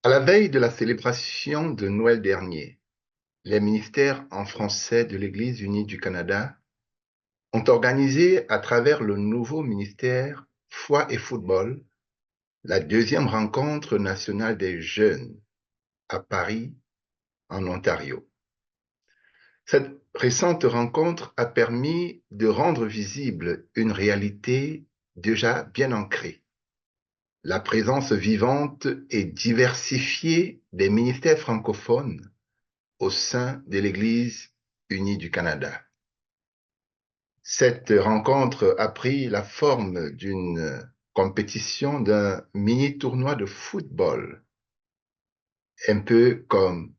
À la veille de la célébration de Noël dernier, les ministères en français de l'Église unie du Canada ont organisé à travers le nouveau ministère Foi et Football la deuxième rencontre nationale des jeunes à Paris, en Ontario. Cette récente rencontre a permis de rendre visible une réalité déjà bien ancrée: la présence vivante et diversifiée des ministères francophones au sein de l'Église unie du Canada. Cette rencontre a pris la forme d'une compétition, d'un mini-tournoi de football, un peu comme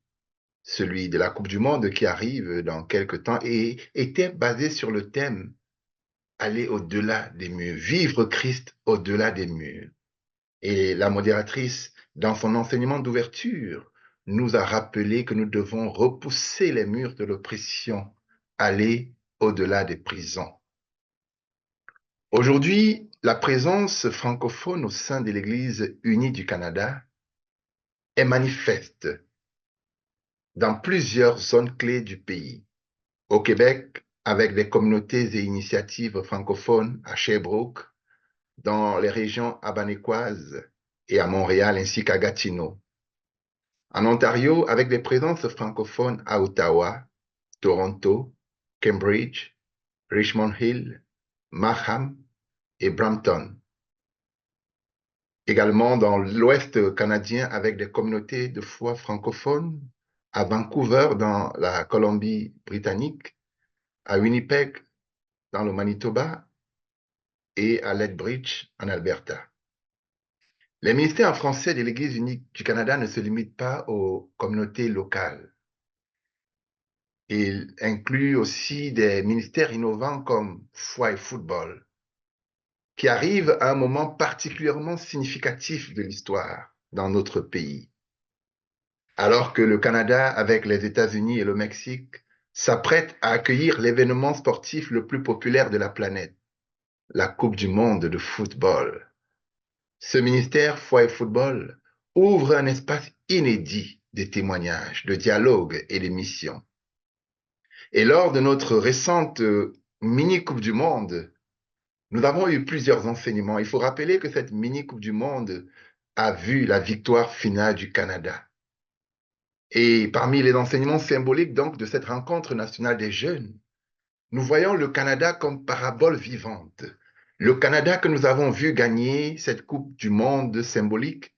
celui de la Coupe du Monde qui arrive dans quelques temps et était basé sur le thème aller au-delà des murs, vivre Christ au-delà des murs. Et la modératrice, dans son enseignement d'ouverture, nous a rappelé que nous devons repousser les murs de l'oppression, aller au-delà des prisons. Aujourd'hui, la présence francophone au sein de l'Église unie du Canada est manifeste dans plusieurs zones clés du pays. Au Québec, avec des communautés et initiatives francophones à Sherbrooke, dans les régions abanaquoises et à Montréal ainsi qu'à Gatineau. En Ontario, avec des présences francophones à Ottawa, Toronto, Cambridge, Richmond Hill, Markham et Brampton. Également dans l'Ouest canadien avec des communautés de foi francophones à Vancouver dans la Colombie-Britannique, à Winnipeg dans le Manitoba et à Lethbridge en Alberta. Les ministères français de l'Église unie du Canada ne se limitent pas aux communautés locales. Il inclut aussi des ministères innovants comme Foi et Football, qui arrivent à un moment particulièrement significatif de l'histoire dans notre pays. Alors que le Canada, avec les États-Unis et le Mexique, s'apprête à accueillir l'événement sportif le plus populaire de la planète, la Coupe du monde de football. Ce ministère Foi et Football ouvre un espace inédit de témoignages, de dialogue et de missions. Et lors de notre récente mini-Coupe du monde, nous avons eu plusieurs enseignements. Il faut rappeler que cette mini-Coupe du monde a vu la victoire finale du Canada. Et parmi les enseignements symboliques donc de cette rencontre nationale des jeunes, nous voyons le Canada comme parabole vivante. Le Canada que nous avons vu gagner cette Coupe du monde symbolique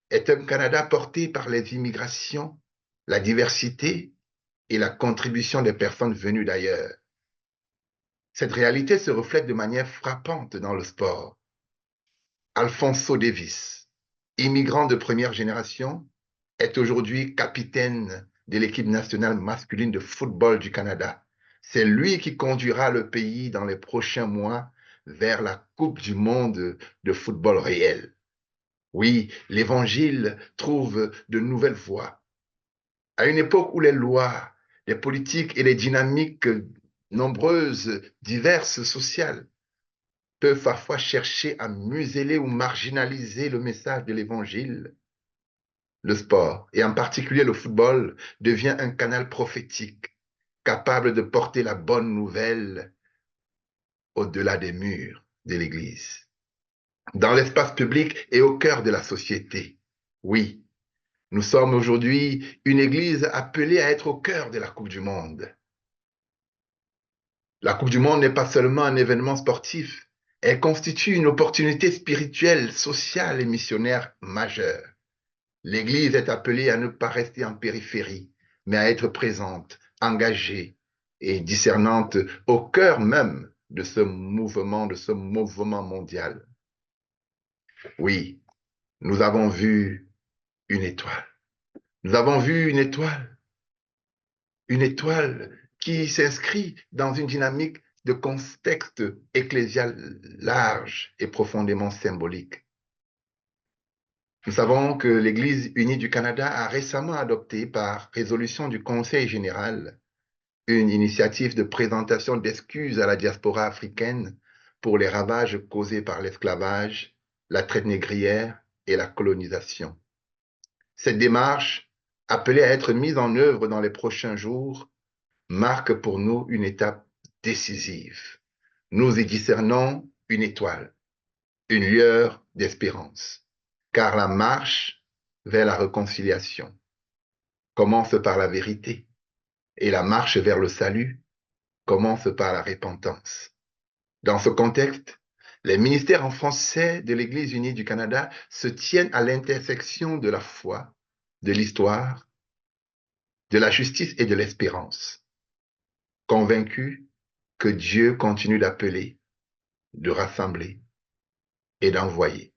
est un Canada porté par les immigrations, la diversité et la contribution des personnes venues d'ailleurs. Cette réalité se reflète de manière frappante dans le sport. Alphonso Davies, immigrant de première génération, est aujourd'hui capitaine de l'équipe nationale masculine de football du Canada. C'est lui qui conduira le pays dans les prochains mois vers la Coupe du monde de football réel. Oui, l'Évangile trouve de nouvelles voies. À une époque où les lois, les politiques et les dynamiques nombreuses, diverses, sociales, peuvent parfois chercher à museler ou marginaliser le message de l'Évangile, le sport, et en particulier le football, devient un canal prophétique, capable de porter la bonne nouvelle au-delà des murs de l'Église, dans l'espace public et au cœur de la société. Oui, nous sommes aujourd'hui une Église appelée à être au cœur de la Coupe du monde. La Coupe du monde n'est pas seulement un événement sportif, elle constitue une opportunité spirituelle, sociale et missionnaire majeure. L'Église est appelée à ne pas rester en périphérie, mais à être présente, engagée et discernante au cœur même de ce mouvement mondial. Oui, nous avons vu une étoile. Nous avons vu une étoile qui s'inscrit dans une dynamique de contexte ecclésial large et profondément symbolique. Nous savons que l'Église unie du Canada a récemment adopté par résolution du Conseil général une initiative de présentation d'excuses à la diaspora africaine pour les ravages causés par l'esclavage, la traite négrière et la colonisation. Cette démarche, appelée à être mise en œuvre dans les prochains jours, marque pour nous une étape décisive. Nous y discernons une étoile, une lueur d'espérance, car la marche vers la réconciliation commence par la vérité et la marche vers le salut commence par la repentance. Dans ce contexte, les ministères en français de l'Église unie du Canada se tiennent à l'intersection de la foi, de l'histoire, de la justice et de l'espérance, convaincus que Dieu continue d'appeler, de rassembler et d'envoyer.